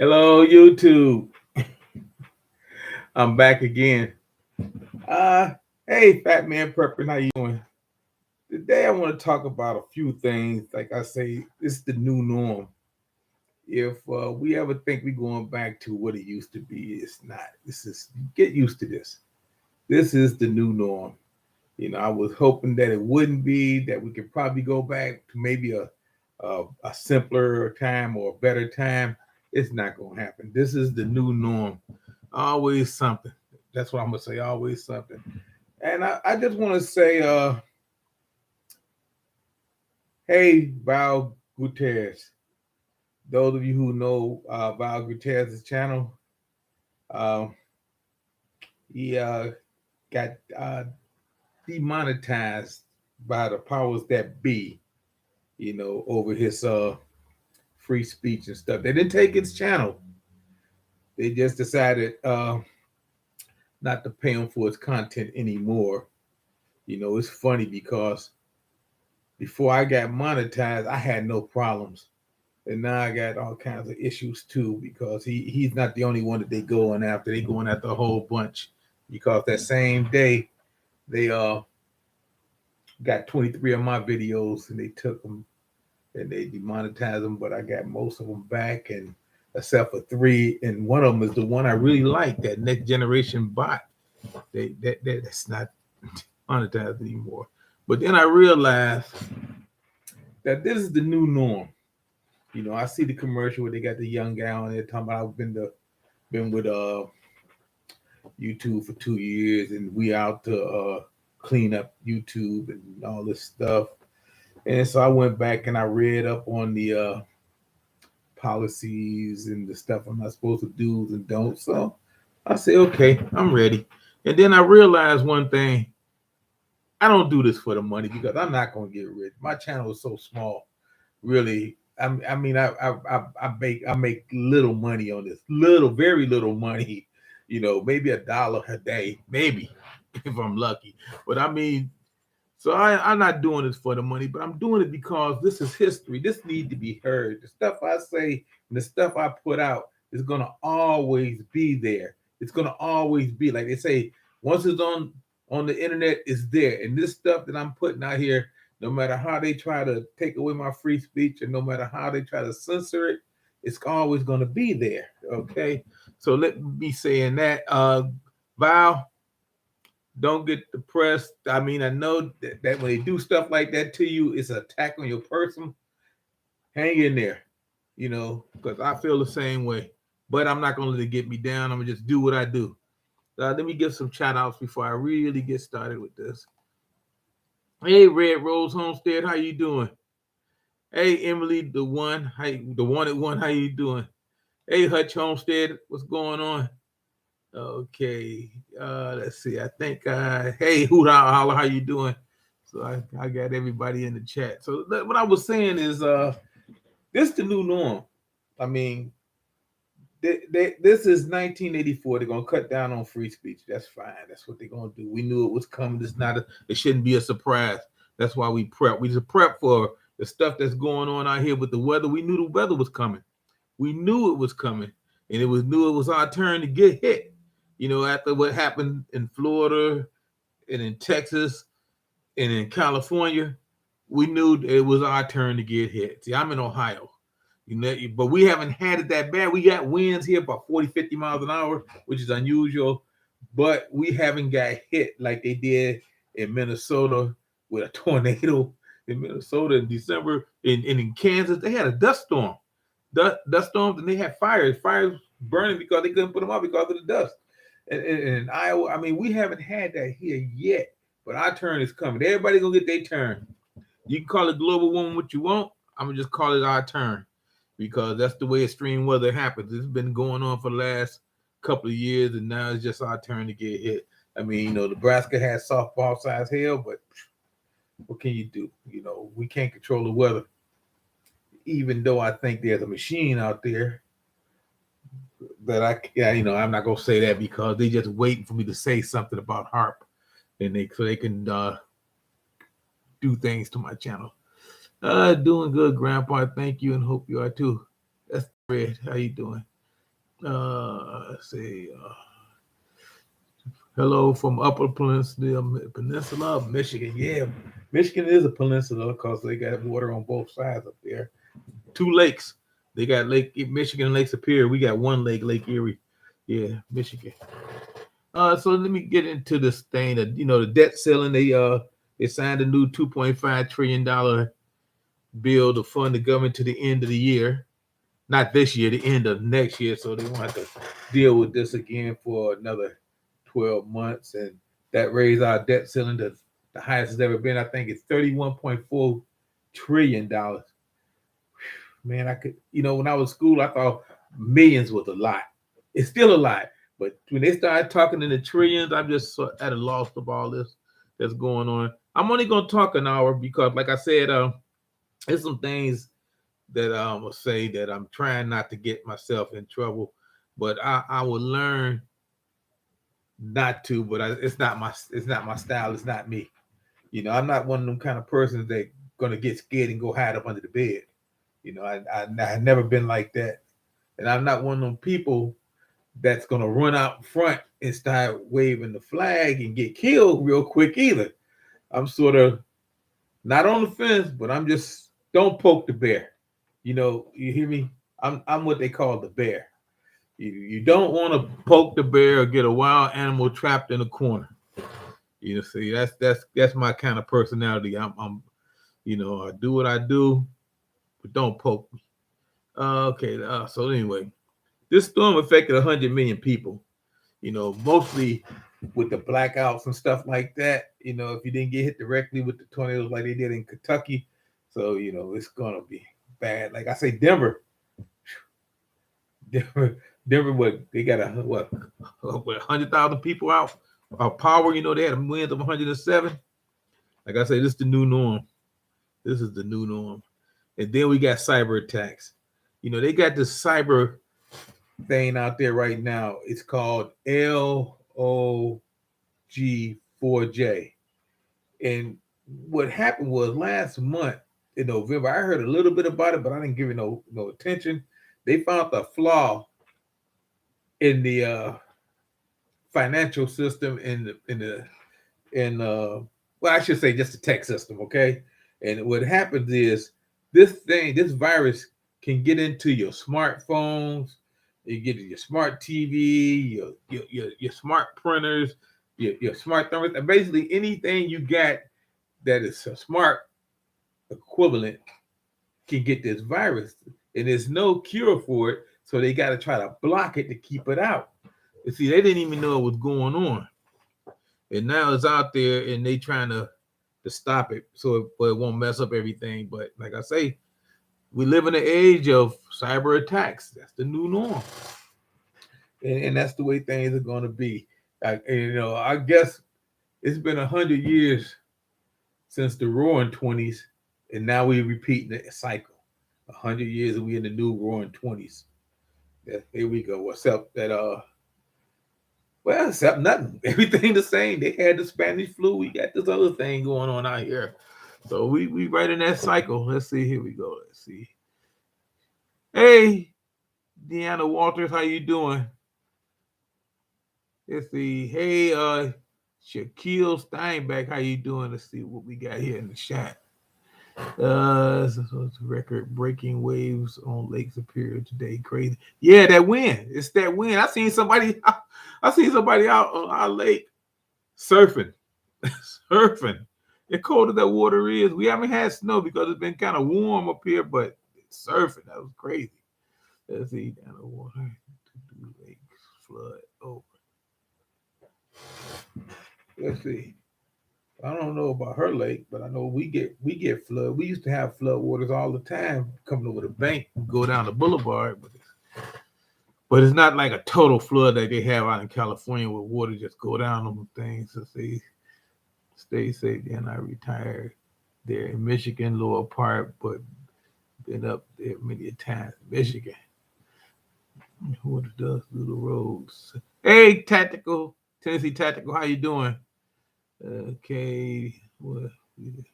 Hello, YouTube. I'm back again. Uh, hey, Fat Man Prepper, how you doing? Today I want to talk about a few things. Like I say, this is the new norm. If we ever think we're going back to what it used to be, it's not. This is get used to this. This is the new norm. I was hoping that it wouldn't be. That we could probably go back to maybe a simpler time or a better time. It's not going to happen. This is the new norm. Always something. That's what I'm gonna say. Always something. And I just want to say, hey, Val Gutierrez. Those of you who know Val Gutierrez's channel, uh, he got demonetized by the powers that be. Over his free speech and stuff. They didn't take his channel. They just decided not to pay him for his content anymore. It's funny because before I got monetized, I had no problems. And now I got all kinds of issues too because he's not the only one that they going after. They going after a whole bunch because that same day they got 23 of my videos and they took them and they demonetized them, but I got most of them back and except for three, and one of them is the one I really like, that next generation bot. That's not monetized anymore. But then I realized that this is the new norm. I see the commercial where they got the young guy on there talking about I've been with YouTube for 2 years and we out to clean up YouTube and all this stuff. And so I went back and I read up on the policies and the stuff I'm not supposed to do and don't. So I say, okay, I'm ready. And then I realized one thing: I don't do this for the money because I'm not gonna get rich. My channel is so small, really. I make little money on this, very little money. Maybe $1 a day, maybe if I'm lucky. But so I'm not doing this for the money, but I'm doing it because this is history. This needs to be heard. The stuff I say and the stuff I put out is gonna always be there. It's gonna always be like they say. Once it's on the internet, it's there. And this stuff that I'm putting out here, no matter how they try to take away my free speech, and no matter how they try to censor it, it's always gonna be there. Okay. So let me be saying that. Val, don't get depressed. I know that when they do stuff like that to you, it's an attack on your person. Hang in there, because I feel the same way. But I'm not going to let it get me down. I'm going to just do what I do. Let me give some shout outs before I really get started with this. Hey, Red Rose Homestead, how you doing? Hey, Emily, the wanted one, how you doing? Hey, Hutch Homestead, what's going on? Okay, let's see. I think, hey, Hoot Holler, how you doing? So I got everybody in the chat. So what I was saying is, this is the new norm. I mean, this is 1984. They're gonna cut down on free speech. That's fine. That's what they're gonna do. We knew it was coming. It shouldn't be a surprise. That's why we prep. We just prep for the stuff that's going on out here with the weather. We knew the weather was coming. We knew it was coming, and knew it was our turn to get hit. After what happened in Florida and in Texas and in California, we knew it was our turn to get hit. See, I'm in Ohio, but we haven't had it that bad. We got winds here about 40, 50 miles an hour, which is unusual, but we haven't got hit like they did in Minnesota with a tornado in Minnesota in December. And in Kansas, they had a dust storm. Dust storms, and they had fires burning because they couldn't put them out because of the dust. And in Iowa, we haven't had that here yet, but our turn is coming. Everybody gonna get their turn. You can call it global warming what you want. I'm gonna just call it our turn because that's the way extreme weather happens. It's been going on for the last couple of years, and now it's just our turn to get hit. Nebraska has softball size hail, but what can you do? We can't control the weather. Even though I think there's a machine out there that I'm not gonna say that because they just waiting for me to say something about HARP, and they can do things to my channel. Doing good, Grandpa. Thank you, and hope you are too. That's Red. How you doing? Let's see. Hello from Upper Peninsula of Michigan. Yeah, Michigan is a peninsula because they got water on both sides up there. Two lakes. They got Lake Michigan and Lake Superior. We got one lake, Lake Erie. Yeah, Michigan. So let me get into this thing that the debt ceiling. They signed a new $2.5 trillion bill to fund the government to the end of the year. Not this year, the end of next year. So they won't have to deal with this again for another 12 months. And that raised our debt ceiling to the highest it's ever been. I think it's $31.4 trillion. Man, I could, when I was in school, I thought millions was a lot. It's still a lot. But when they started talking in the trillions, I'm just at a loss of all this that's going on. I'm only going to talk an hour because, like I said, there's some things that I will say that I'm trying not to get myself in trouble, but I will learn not to. But it's not my style. It's not me. I'm not one of them kind of persons that gonna get scared and go hide up under the bed. I've never been like that, and I'm not one of them people that's gonna run out front and start waving the flag and get killed real quick either. I'm sort of not on the fence, but I'm just don't poke the bear. You hear me? I'm what they call the bear. You don't want to poke the bear or get a wild animal trapped in a corner. See, that's my kind of personality. I do what I do, but don't poke me. Okay. So anyway, this storm affected 100 million people. Mostly with the blackouts and stuff like that. If you didn't get hit directly with the tornadoes like they did in Kentucky, so it's gonna be bad. Like I say, Denver, what they got 100,000 people out of power. They had a winds of 107. Like I say, this is the new norm. This is the new norm. And then we got cyber attacks. They got this cyber thing out there right now. It's called LOG4j. And what happened was last month in November, I heard a little bit about it, but I didn't give it no attention. They found a flaw in the financial system well, I should say just the tech system, okay? And what happens is this virus can get into your smartphones, you get your smart TV, your smart printers, your smart thermostat, basically anything you got that is a smart equivalent can get this virus. And there's no cure for it, so they got to try to block it to keep it out. You see, they didn't even know what was going on. And now it's out there and they trying to stop it so it won't mess up everything. But like I say, we live in an age of cyber attacks. That's the new norm. And that's the way things are going to be. I guess it's been 100 years since the roaring 20s, and now we're repeating the cycle. 100 years and we in the new roaring 20s. Yeah, here we go. What's up? Except nothing. Everything the same. They had the Spanish flu. We got this other thing going on out here. So we right in that cycle. Let's see. Here we go. Let's see. Hey, Deanna Walters, how you doing? Let's see. Hey, Shaquille Steinbeck, how you doing? Let's see what we got here in the chat. Record breaking waves on Lake Superior today. Crazy. Yeah, that wind. It's that wind. I seen somebody out on our lake surfing. Surfing. As cold as that water is, we haven't had snow because it's been kind of warm up here, but surfing, that was crazy. Let's see, down the water. Lake flood over. Let's see. I don't know about her lake, but I know we get flood. We used to have flood waters all the time coming over the bank, go down the boulevard, but it's not like a total flood that they have out in California where water just go down on things. So stay safe. Then I retired there in Michigan, lower part, but been up there many times. Michigan. What does do the roads? Hey, Tennessee Tactical, how you doing? Okay, what is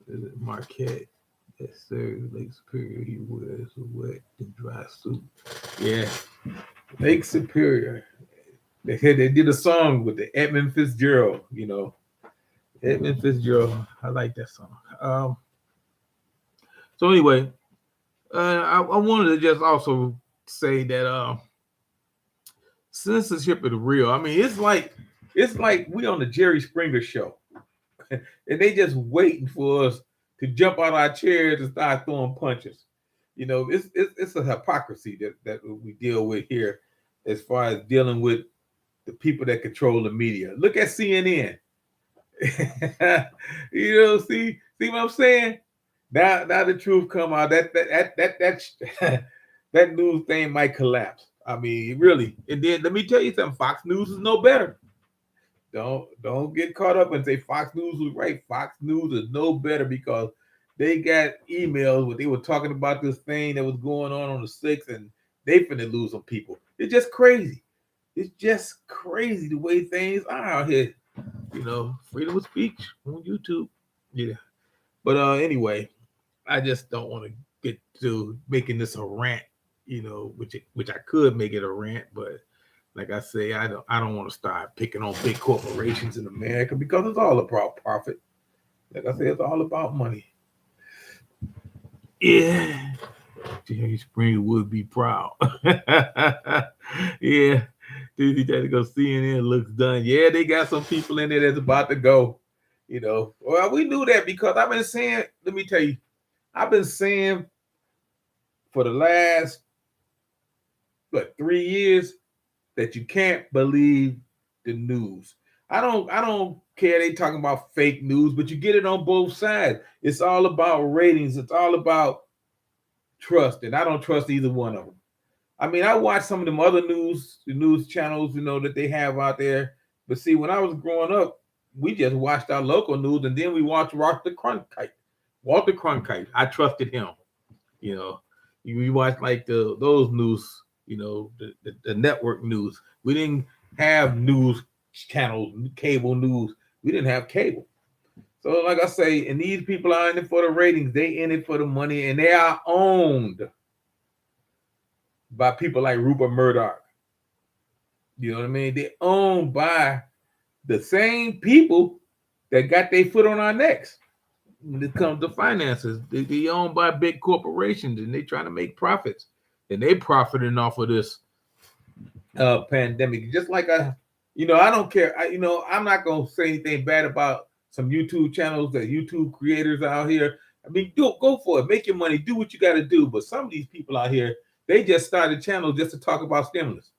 it? Marquette. Yes, sir. Lake Superior, he wears a wet and dry suit. Yeah, Lake Superior. They did a song with the Edmund Fitzgerald. Edmund Fitzgerald. I like that song. So anyway, I wanted to just also say that censorship is real. I mean, it's like we on the Jerry Springer show, and they just waiting for us to jump out our chairs and start throwing punches. It's a hypocrisy that we deal with here, as far as dealing with the people that control the media. Look at CNN. See what I'm saying? Now the truth come out. That news thing might collapse. I mean, really. And then let me tell you something. Fox News is no better. Don't get caught up and say Fox News was right. Fox News is no better because they got emails where they were talking about this thing that was going on the 6th, and they finna lose some people. It's just crazy. It's just crazy the way things are out here. Freedom of speech on YouTube. Yeah. But anyway, I just don't want to get to making this a rant, which I could make it a rant, but like I say, I don't want to start picking on big corporations in America because it's all about profit. Like I say, it's all about money. Yeah. Jerry Springer would be proud. Yeah. Tuesday had to go CNN looks done. Yeah, they got some people in there that's about to go. Well, we knew that because I've been saying, let me tell you, I've been saying for the last 3 years that you can't believe the news. I don't care they talking about fake news, but you get it on both sides. It's all about ratings. It's all about trust, and I don't trust either one of them. I mean, I watch some of them other news channels, that they have out there. But see, when I was growing up, we just watched our local news, and then we watched Walter Cronkite. Walter Cronkite, I trusted him. You know, you watch like those news, the network news. We didn't have news channels, cable news. We didn't have cable. So, like I say, and these people are in it for the ratings. They in it for the money, and they are owned by people like Rupert Murdoch. You know what I mean? They're owned by the same people that got their foot on our necks when it comes to finances. They owned by big corporations, and they trying to make profits, and they profiting off of this pandemic. Just like I don't care. I'm not gonna say anything bad about some YouTube channels, that YouTube creators out here. I mean, go for it, make your money, do what you got to do. But some of these people out here, they just started channels just to talk about stimulus.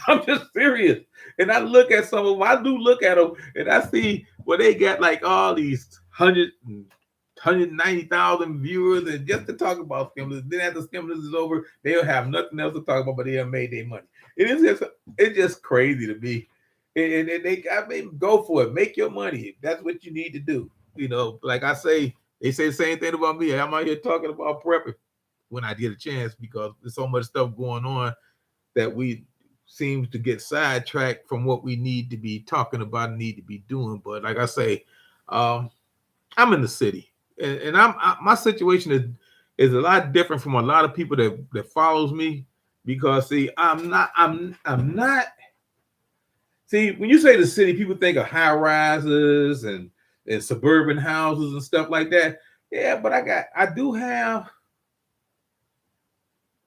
I'm just serious. And I look at some of them. I do look at them, and I see where they got like all these 190,000 viewers, and just to talk about stimulus. Then after stimulus is over, they'll have nothing else to talk about, but they'll made their money. It's just crazy to me. And I mean, go for it. Make your money. That's what you need to do. Like I say, they say the same thing about me. I'm out here talking about prepping when I get a chance because there's so much stuff going on that we seems to get sidetracked from what we need to be talking about and need to be doing. But like I say, I'm in the city, and my situation is a lot different from a lot of people that follows me because see, I'm not. See, when you say the city, people think of high rises and suburban houses and stuff like that. Yeah, but I do have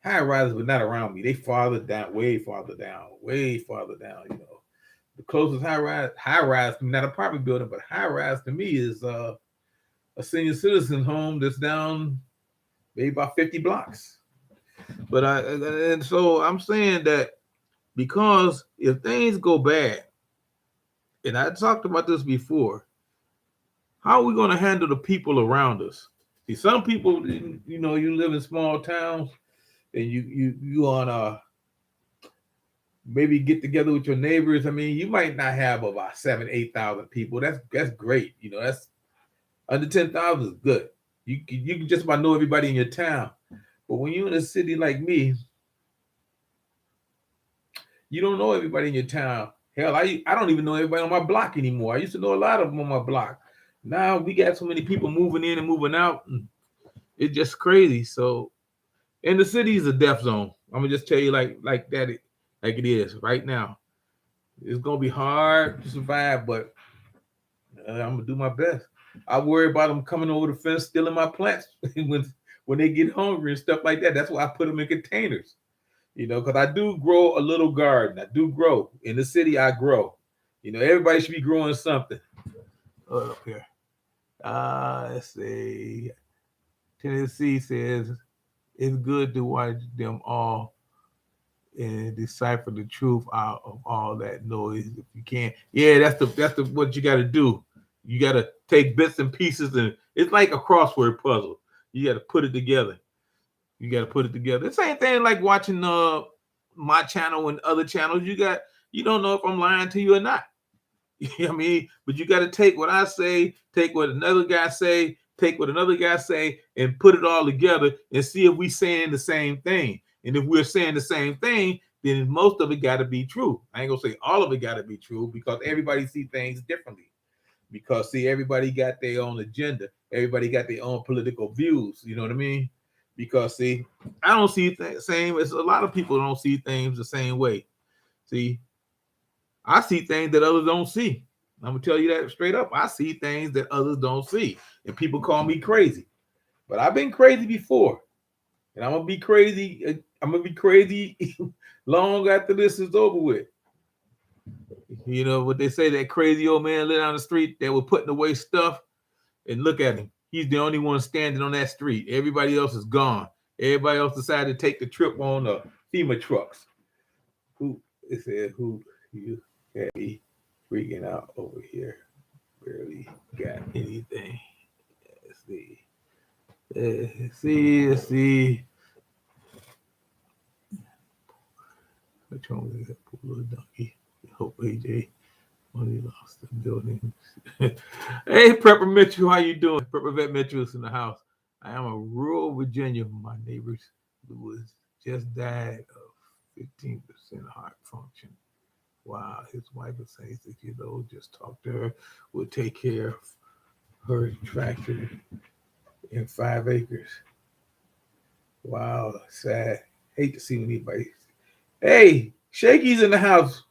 high rises, but not around me. They farther down, way farther down, way farther down. The closest high rise, not apartment building, but high rise to me is a senior citizen home that's down maybe about 50 blocks. But and so I'm saying that because if things go bad, and I talked about this before, how are we going to handle the people around us? See, some people, you live in small towns, and you on maybe get together with your neighbors. I mean, you might not have about 7,000-8,000 people. That's great. That's under 10,000 is good. You can just about know everybody in your town. But when you're in a city like me, you don't know everybody in your town. Hell, I don't even know everybody on my block anymore. I used to know a lot of them on my block. Now we got so many people moving in and moving out. And It's just crazy. So, and the city is a death zone. I'm gonna just tell you like that, like it is right now. It's gonna be hard to survive, but I'm gonna do my best. I worry about them coming over the fence, stealing my plants when they get hungry and stuff like that. That's why I put them in containers. Because I do grow a little garden. I do grow in the city. I grow. Everybody should be growing something. Up here. Let's see. Tennessee says it's good to watch them all and decipher the truth out of all that noise if you can. Yeah, that's the what you got to do. You got to take bits and pieces, and it's like a crossword puzzle. You got to put it together. The same thing like watching my channel and other channels. You don't know if I'm lying to you or not. You know what I mean? But you got to take what I say, take what another guy say, take what another guy say, and put it all together and see if we saying the same thing. And if we're saying the same thing, then most of it got to be true. I ain't gonna say all of it got to be true because everybody see things differently. Because see, everybody got their own agenda. Everybody got their own political views. You know what I mean? Because see, I don't see same as a lot of people don't see things the same way. See, I see things that others don't see. I'm gonna tell you that straight up. I see things that others don't see, and people call me crazy. But I've been crazy before, and I'm gonna be crazy. I'm gonna be crazy long after this is over with. You know what they say? That crazy old man lived down the street that was putting away stuff, and look at him. He's the only one standing on that street. Everybody else is gone. Everybody else decided to take the trip on the FEMA trucks. Who it said who you had me freaking out over here. Barely got anything. Let's see. Let's see. What's wrong with that poor little donkey? Hope AJ only lost the building. Hey, Prepper Mitchell, how you doing? Prepper Vet Mitchell is in the house. I am a rural Virginia. My neighbors was just died of 15% heart function. Wow, his wife is 86 years old. Just talked to her. We'll take care of her tractor in 5 acres. Wow, sad. Hate to see anybody. Hey, Shaky's in the house.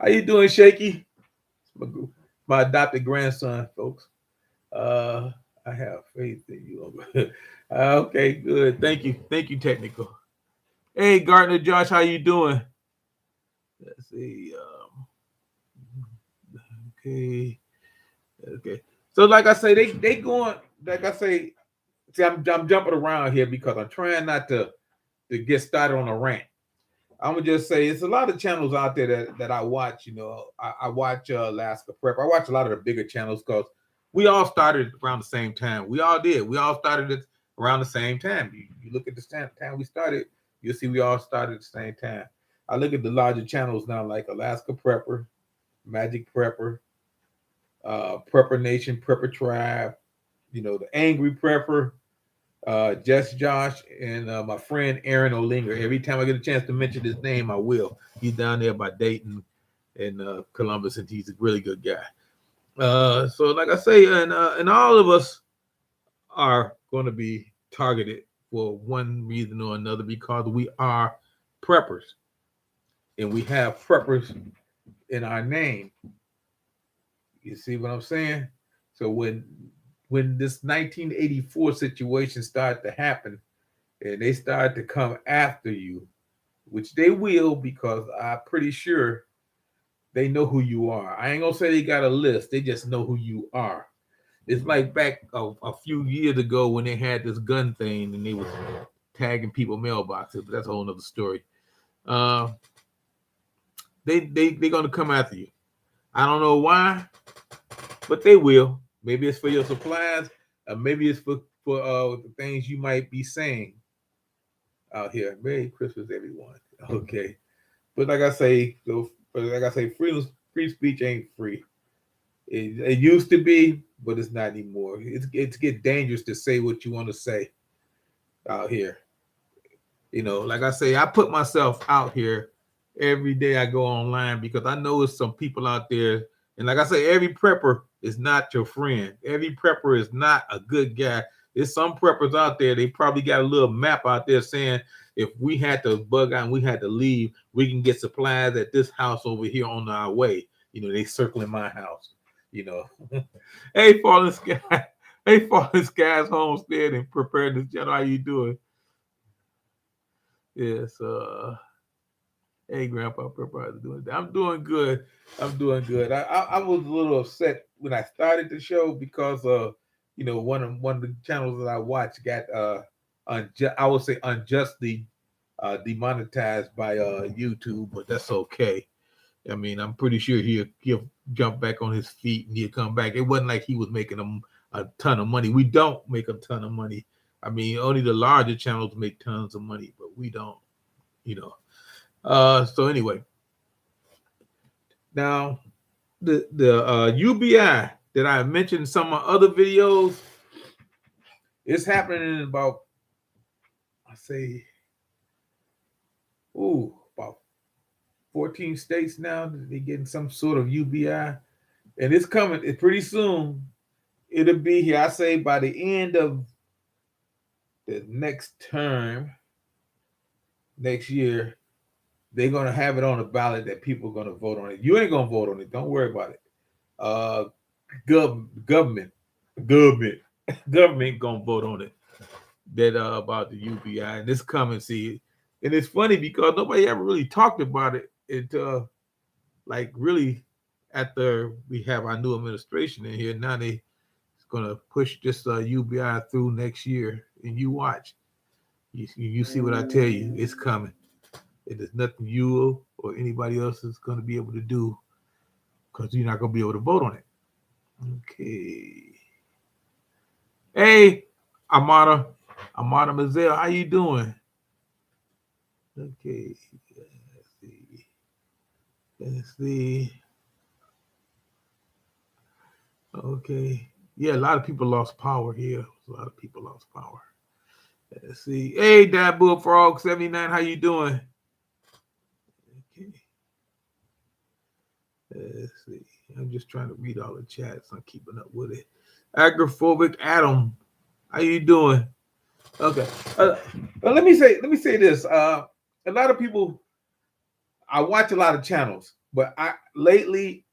How you doing, Shaky? My adopted grandson, folks. I have faith in you. Okay, good. Thank you, Technical. Hey, Gardner Josh, how you doing? Let's see. Okay. So, like I say, they going. Like I say, see, I'm jumping around here because I'm trying not to get started on a rant. I'm gonna just say it's a lot of channels out there that I watch. I watch Alaska Prep. I watch a lot of the bigger channels because we all started around the same time. We all did. We all started it around the same time. You look at the time we started, you'll see we all started at the same time. I look at the larger channels now, like Alaska Prepper, Magic Prepper, Prepper Nation, Prepper Tribe. The Angry Prepper. Just Josh and my friend Aaron Olinger. Every time I get a chance to mention his name, I will. He's down there by Dayton and Columbus, and he's a really good guy. So like I say, and all of us are going to be targeted for one reason or another because we are preppers, and we have preppers in our name. You see what I'm saying? So when this 1984 situation started to happen and they started to come after you, which they will because I'm pretty sure they know who you are. I ain't gonna say they got a list. They just know who you are. It's like back a few years ago when they had this gun thing and they was tagging people mailboxes, but that's a whole nother story. They're gonna come after you. I don't know why, but they will. Maybe it's for your supplies, maybe it's for the things you might be saying out here. Merry Christmas, everyone. Okay, but like I say, free speech ain't free. It used to be, but it's not anymore. It's get dangerous to say what you want to say out here. Like I say, I put myself out here every day I go online because I know there's some people out there. And like I say, every prepper is not your friend. Every prepper is not a good guy. There's some preppers out there. They probably got a little map out there saying if we had to bug out and we had to leave, we can get supplies at this house over here on our way. They circling my house. You know, hey, Fallen Sky, hey, Fallen Skies Homestead and Preparedness Channel. How you doing? Yes. Hey, Grandpa Pepper, doing? I'm doing good. I'm doing good. I was a little upset when I started the show because one of the channels that I watch got I would say unjustly demonetized by YouTube, but that's okay. I mean, I'm pretty sure he'll jump back on his feet and he'll come back. It wasn't like he was making a ton of money. We don't make a ton of money. I mean, only the larger channels make tons of money, but we don't. So anyway, now the UBI that I mentioned in some of my other videos, it's happening in about, I say, about 14 states now. They're getting some sort of UBI, and it's coming. It's pretty soon. It'll be here. I say by the end of the next term, next year, they're gonna have it on the ballot that people are gonna vote on it. You ain't gonna vote on it. Don't worry about it. Government gonna vote on it. That about the UBI, and it's coming. See, and it's funny because nobody ever really talked about it until like really after we have our new administration in here. Now they gonna push this UBI through next year, and you watch. You see what I tell you? It's coming. It is nothing you or anybody else is going to be able to do because you're not going to be able to vote on it. Okay. Hey, Amada Mazel, how you doing? Okay. Let's see. Okay. Yeah, a lot of people lost power here. A lot of people lost power. Let's see. Hey, Dad Bullfrog 79, how you doing? Okay. Let's see. I'm just trying to read all the chats. I'm keeping up with it. Agrophobic Adam, how you doing? Okay. Let me say this. A lot of people. I watch a lot of channels, but lately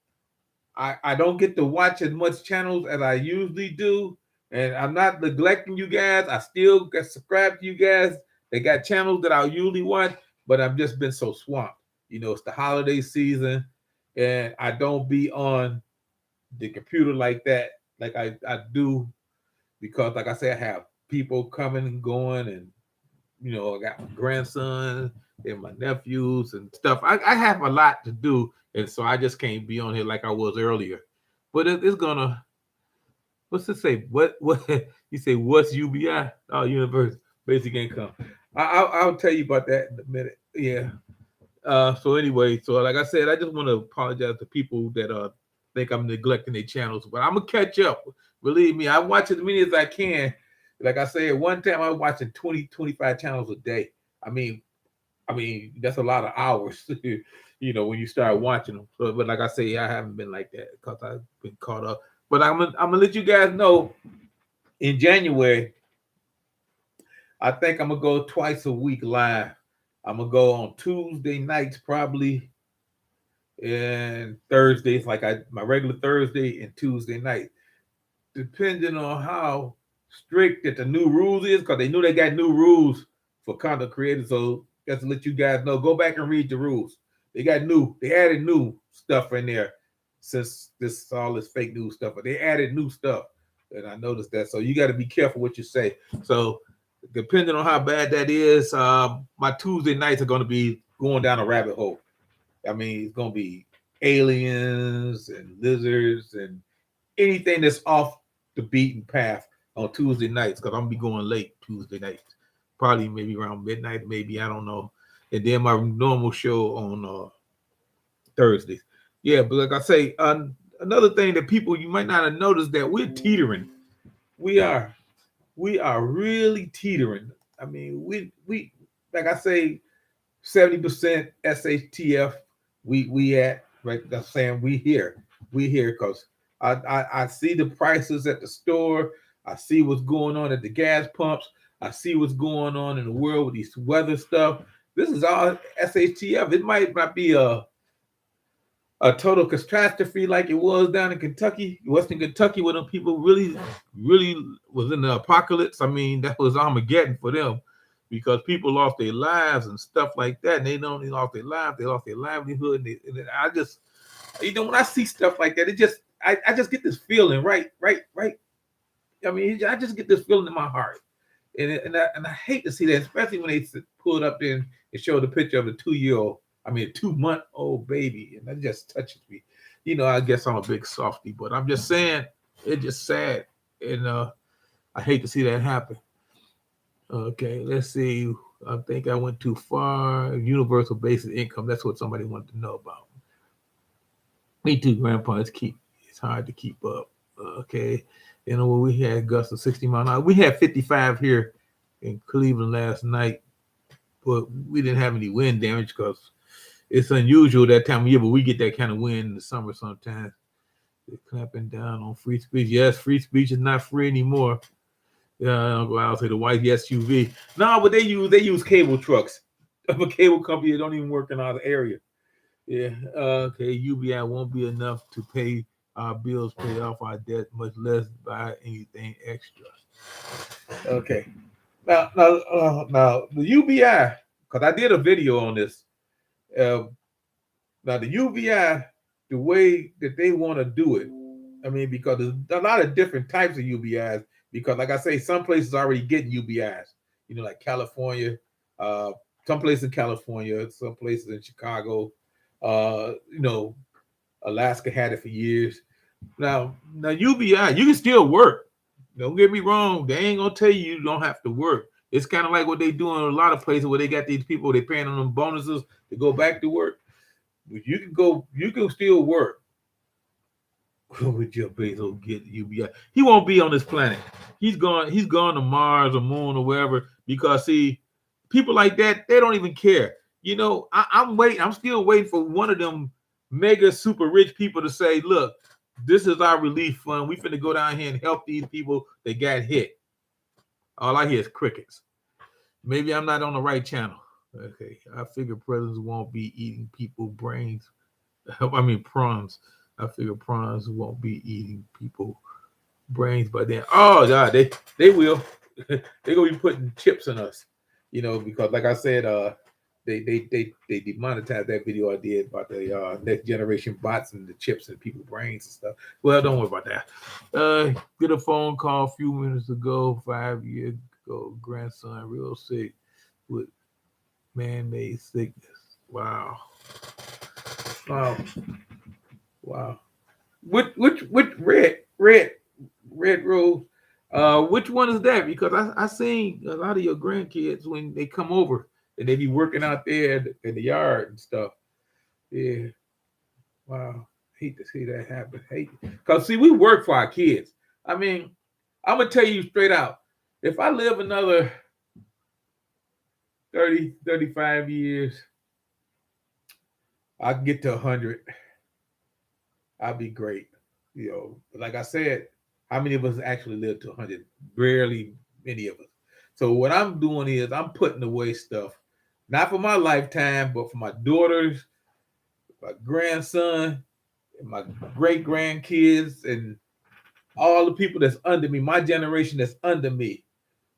I don't get to watch as much channels as I usually do. And I'm not neglecting you guys. I still get subscribed to you guys. They got channels that I usually watch, but I've just been so swamped. It's the holiday season, and I don't be on the computer like that, like I do, because like I say, I have people coming and going, and I got my grandson and my nephews and stuff. I have a lot to do, and so I just can't be on here like I was earlier. But it's gonna. What's it say? What you say? What's UBI? Oh, universe basic income. I'll tell you about that in a minute. Yeah. So anyway, so like I said, I just want to apologize to people that think I'm neglecting their channels, but I'm gonna catch up. Believe me, I watch as many as I can. Like I said, one time I was watching 20, 25 channels a day. I mean, that's a lot of hours, when you start watching them. So, but like I say, I haven't been like that because I've been caught up. But I'm gonna let you guys know in January, I think I'm gonna go twice a week live. I'm gonna go on Tuesday nights probably, and Thursdays, like my regular Thursday and Tuesday night, depending on how strict that the new rules is, because they knew they got new rules for content creators. So just to let you guys know, go back and read the rules. They added new stuff in there since all this fake news stuff, but they added new stuff. And I noticed that. So you got to be careful what you say. So depending on how bad that is, my Tuesday nights are going to be going down a rabbit hole. I mean, it's going to be aliens and lizards and anything that's off the beaten path on Tuesday nights, because I'm going to be going late Tuesday nights. Probably maybe around midnight, maybe, I don't know. And then my normal show on Thursdays. Yeah, but like I say, another thing that people, you might not have noticed, that we're teetering. We are really teetering. I mean, we like I say, 70% SHTF. We at, right? That's saying we here because I see the prices at the store. I see what's going on at the gas pumps. I see what's going on in the world with these weather stuff. This is all SHTF. It might not be a total catastrophe like it was down in Kentucky, Western Kentucky, where them people really was in the apocalypse. I mean, that was Armageddon for them because people lost their lives and stuff like that. And they not only lost their lives, they lost their livelihood. And I just, when I see stuff like that, I just get this feeling, right. I mean, I just get this feeling in my heart. And I hate to see that, especially when they pulled up there and showed the picture of a 2-month-old baby, and that just touches me. I guess I'm a big softie, but I'm just saying it's just sad, and I hate to see that happen. Okay, let's see. I think I went too far. Universal basic income. That's what somebody wanted to know about. Me too, Grandpa. It's hard to keep up. Okay. We had gusts of 60 miles an hour. We had 55 here in Cleveland last night, but we didn't have any wind damage because it's unusual that time of year, but we get that kind of wind in the summer sometimes. They're clamping down on free speech. Yes, free speech is not free anymore. I'll say the white SUV. No, but they use cable trucks of a cable company that don't even work in our area. Yeah. Okay. UBI won't be enough to pay our bills, pay off our debt, much less buy anything extra. Okay. Now the UBI, because I did a video on this. Now the UBI, the way that they want to do it, I mean, because there's a lot of different types of UBIs. Because, like I say, some places are already getting UBIs. Like California, some places in California, some places in Chicago. Alaska had it for years. Now UBI, you can still work. Don't get me wrong. They ain't gonna tell you don't have to work. It's kind of like what they do in a lot of places where they got these people, they paying them bonuses to go back to work. You can still work. Would Jeff Bezos get UBI? He won't be on this planet. He's gone to Mars or Moon or wherever, because see, people like that, they don't even care. I'm waiting. I'm still waiting for one of them mega super rich people to say, look, this is our relief fund. We finna go down here and help these people that got hit. All I hear is crickets. Maybe I'm not on the right channel. Okay. I figure presidents won't be eating people brains. Prawns. I figure prawns won't be eating people brains by then. Oh God, they will. They're gonna be putting chips in us, because like I said, they demonetized that video I did about the next generation bots and the chips in people's brains and stuff. Well, don't worry about that. Get a phone call a few minutes ago, 5 years ago, grandson real sick with man-made sickness. Wow. Which red rose? Which one is that? Because I seen a lot of your grandkids when they come over and they be working out there in the yard and stuff. Yeah. Wow. Hate to see that happen. Because see, we work for our kids. I mean, I'm gonna tell you straight out. If I live another 30, 35 years, I can get to 100. I'll be great. Like I said, how many of us actually live to 100? Barely many of us. So what I'm doing is I'm putting away stuff, not for my lifetime, but for my daughters, my grandson, and my great grandkids, and all the people that's under me, my generation that's under me.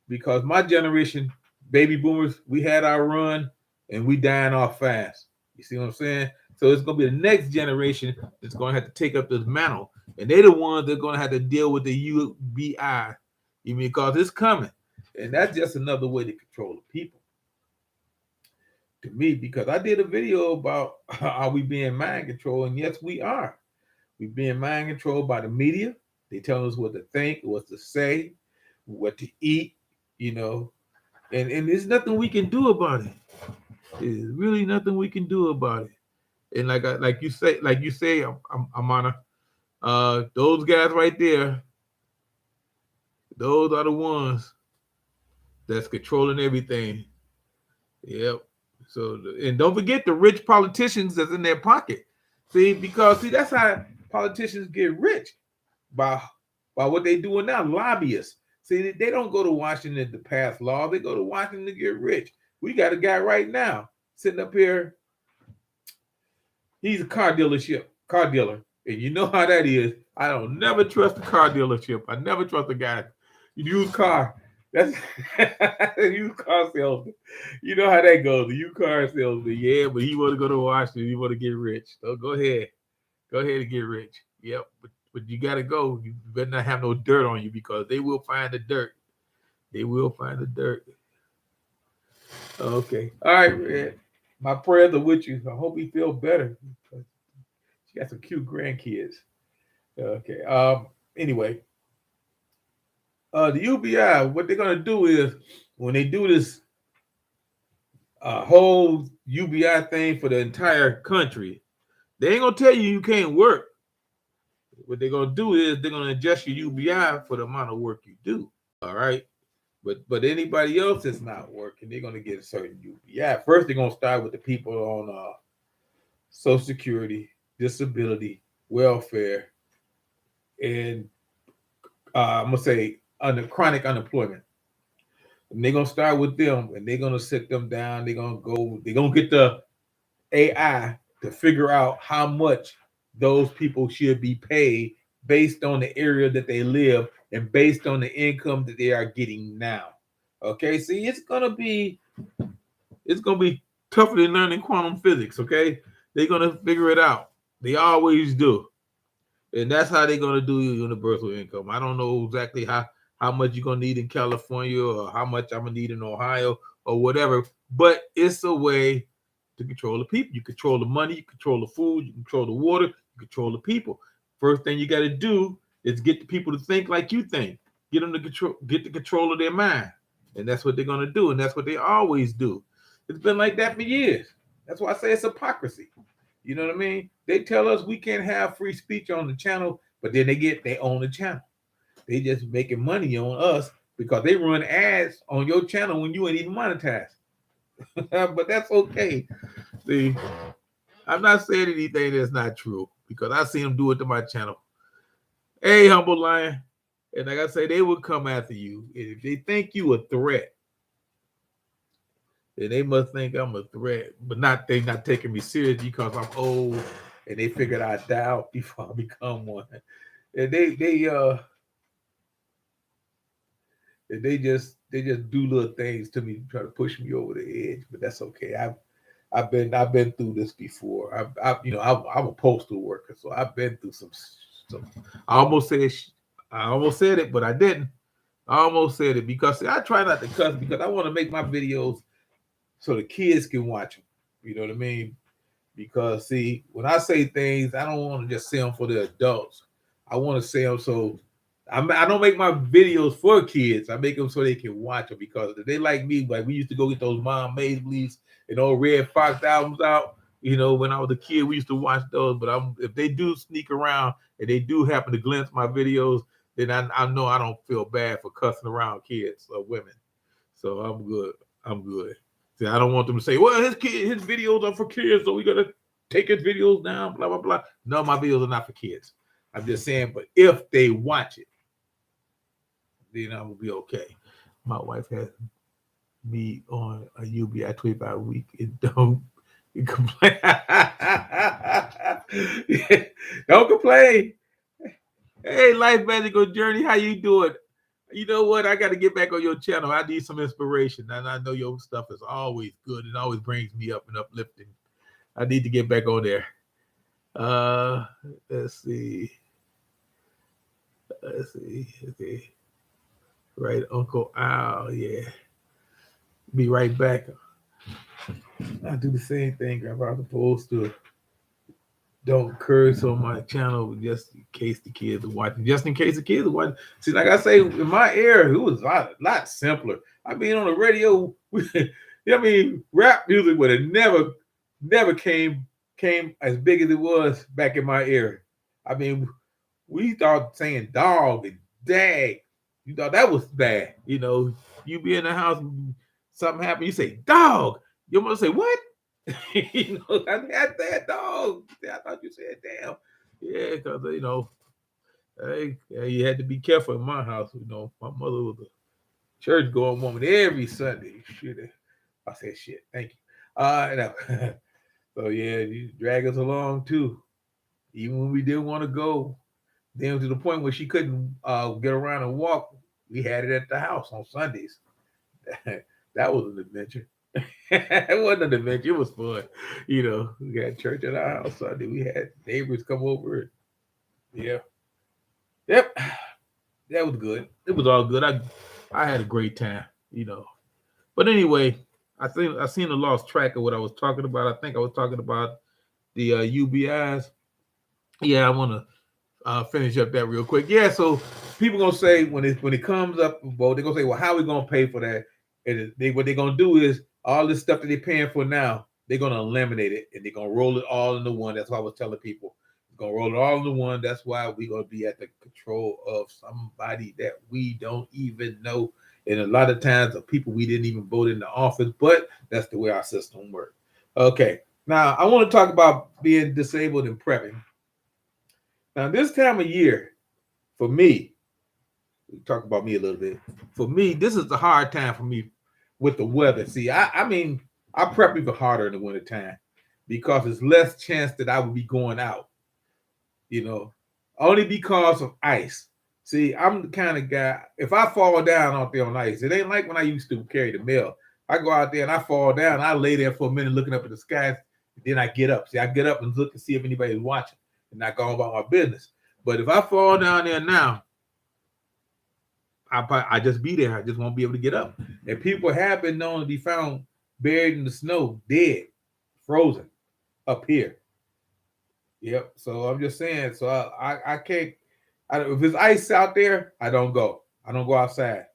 Because my generation, baby boomers, we had our run and we dying off fast. You see what I'm saying? So it's going to be the next generation that's going to have to take up this mantle. And they're the ones that are going to have to deal with the UBI. Because it's coming. And that's just another way to control the people. To me, because I did a video about are we being mind controlled? And yes, we are. We're being mind controlled by the media. They tell us what to think, what to say, what to eat, and there's nothing we can do about it. There's really nothing we can do about it. And like you say, Amana, those guys right there, those are the ones that's controlling everything. Yep. So, and don't forget the rich politicians that's in their pocket. Because that's how politicians get rich, by by what they doing now. Lobbyists. See, they don't go to Washington to pass law. They go to Washington to get rich. We got a guy right now sitting up here. He's a car dealer. And you know how that is. I don't never trust a car dealership. I never trust a guy. Used car. That's used car salesman. You know how that goes. The used car salesman. Yeah, but he want to go to Washington. He want to get rich. So go ahead. Go ahead and get rich. Yep. But you got to go. You better not have no dirt on you because they will find the dirt. They will find the dirt. Okay. All right, Red. My prayers are with you. I hope you feel better. She got some cute grandkids. Okay. Anyway, the UBI, what they're gonna do is when they do this whole UBI thing for the entire country, they ain't gonna tell you can't work. What they're gonna do is they're gonna adjust your UBI for the amount of work you do. All right. But anybody else that's not working, they're gonna get a certain UBI. First, they're gonna start with the people on Social Security, disability, welfare, and I'm gonna say under chronic unemployment. And they're gonna start with them, and they're gonna sit them down. They're gonna get the AI to figure out how much those people should be paid based on the area that they live and based on the income that they are getting now. Okay, see, it's gonna be tougher than learning quantum physics. Okay, they're gonna figure it out. They always do. And that's how they're gonna do universal income. I don't know exactly how much you're gonna need in California or how much I'm gonna need in Ohio or whatever, but it's a way to control the people. You control the money, you control the food, you control the water, you control the people. First thing you got to do is get the people to think like you think. Get them to get the control of their mind, and that's what they're gonna do, and that's what they always do. It's been like that for years. That's why I say it's hypocrisy. You know what I mean? They tell us we can't have free speech on the channel, but then they own the channel. They just making money on us because they run ads on your channel when you ain't even monetized. But that's okay. See, I'm not saying anything that's not true because I see them do it to my channel. Hey, Humble Lion. And like I say, they will come after you. And if they think you a threat, then they must think I'm a threat. But they not taking me seriously because I'm old and they figured I'd die out before I become one. And they just do little things to me to try to push me over the edge. But that's okay. I've been through this before. I'm a postal worker, so I've been through some. I almost said it, but I didn't. I almost said it because I try not to cuss because I want to make my videos so the kids can watch them. You know what I mean? Because see, when I say things, I don't want to just say them for the adults. I want to say them so. I don't make my videos for kids. I make them so they can watch them because if they like me, like we used to go get those Mom Maisley's and old Red Fox albums out. You know, when I was a kid, we used to watch those. But if they do sneak around and they do happen to glance my videos, then I know I don't feel bad for cussing around kids or women. So I'm good. I'm good. See, I don't want them to say, well, his videos are for kids, so we got to take his videos down, blah, blah, blah. No, my videos are not for kids. I'm just saying, but if they watch it, then I will be okay. My wife has me on a UBI 25 week and don't complain. Don't complain. Hey, Life Magical Journey, how you doing? You know what? I got to get back on your channel. I need some inspiration, and I know your stuff is always good and always brings me up and uplifting. I need to get back on there. Let's see. Okay. Right, Uncle Al, yeah. Be right back. I do the same thing. I'm supposed to don't curse on my channel just in case the kids are watching. Just in case the kids are watching. See, like I say, in my era, it was a lot simpler. I mean, on the radio, rap music would have never came as big as it was back in my era. I mean, we thought saying dog and dag. You thought that was bad. You know, you be in the house, something happen, you say, dog. Your mother say, what? You know, I said dog. I thought you said damn. Yeah, because, Hey, you had to be careful in my house. My mother was a church going woman every Sunday. Shit, I said shit. Thank you. No. So yeah, you drag us along too, even when we didn't want to go. Then to the point where she couldn't get around and walk, we had it at the house on Sundays. That was an adventure. It wasn't an adventure. It was fun. We had church at our house Sunday. We had neighbors come over. Yeah. Yep. That was good. It was all good. I had a great time. You know. But anyway, I seen a lost track of what I was talking about. I think I was talking about the UBIs. Yeah, I want to finish up that real quick. Yeah, so people gonna say when it comes up, well, they're gonna say, well, how are we gonna pay for that? And what they're gonna do is all this stuff that they're paying for now, they're gonna eliminate it and they're gonna roll it all into one. That's why I was telling people, we're gonna roll it all into one. That's why we're gonna be at the control of somebody that we don't even know. And a lot of times of people we didn't even vote in the office, but that's the way our system works. Okay. Now I want to talk about being disabled and prepping. Now, this time of year, for me, we talk about me a little bit. For me, this is the hard time for me with the weather. See, I mean, I prep even harder in the wintertime because there's less chance that I would be going out, you know, only because of ice. See, I'm the kind of guy, if I fall down out there on ice, it ain't like when I used to carry the mail. I go out there and I fall down, I lay there for a minute looking up at the skies, then I get up. See, I get up and look to see if anybody's watching and not go about my business. But if I fall down there now, I just be there. I just won't be able to get up. And people have been known to be found buried in the snow, dead, frozen up here. Yep. So I'm just saying. So I can't. If there's ice out there, I don't go. I don't go outside.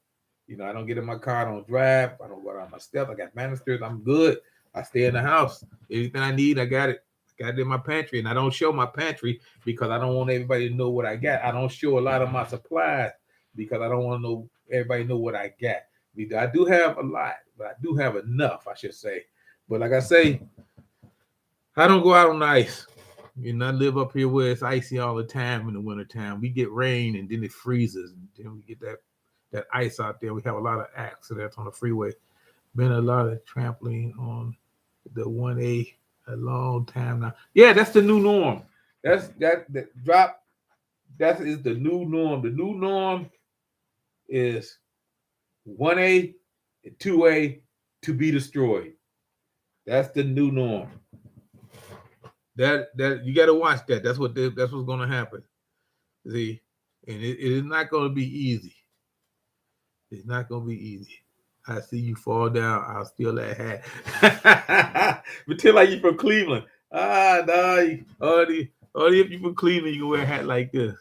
I don't get in my car. I don't drive. I don't go down my steps. I got banisters. I'm good. I stay in the house. Anything I need, I got it. I got it in my pantry, and I don't show my pantry because I don't want everybody to know what I got. I don't show a lot of my supplies because I don't want to know everybody know what I got. I do have a lot, but I do have enough, I should say. But like I say, I don't go out on the ice. I live up here where it's icy all the time in the wintertime. We get rain and then it freezes. And then we get that ice out there. We have a lot of accidents on the freeway. Been a lot of trampling on the 1A a long time now. Yeah, that's the new norm. That drop. That is the new norm. The new norm is 1A and 2A to be destroyed. That's the new norm. That you got to watch that. That's what's going to happen. See, and it is not going to be easy. It's not going to be easy. I see you fall down. I'll steal that hat. Pretend like you from Cleveland. No. Only if you from Cleveland, you can wear a hat like this.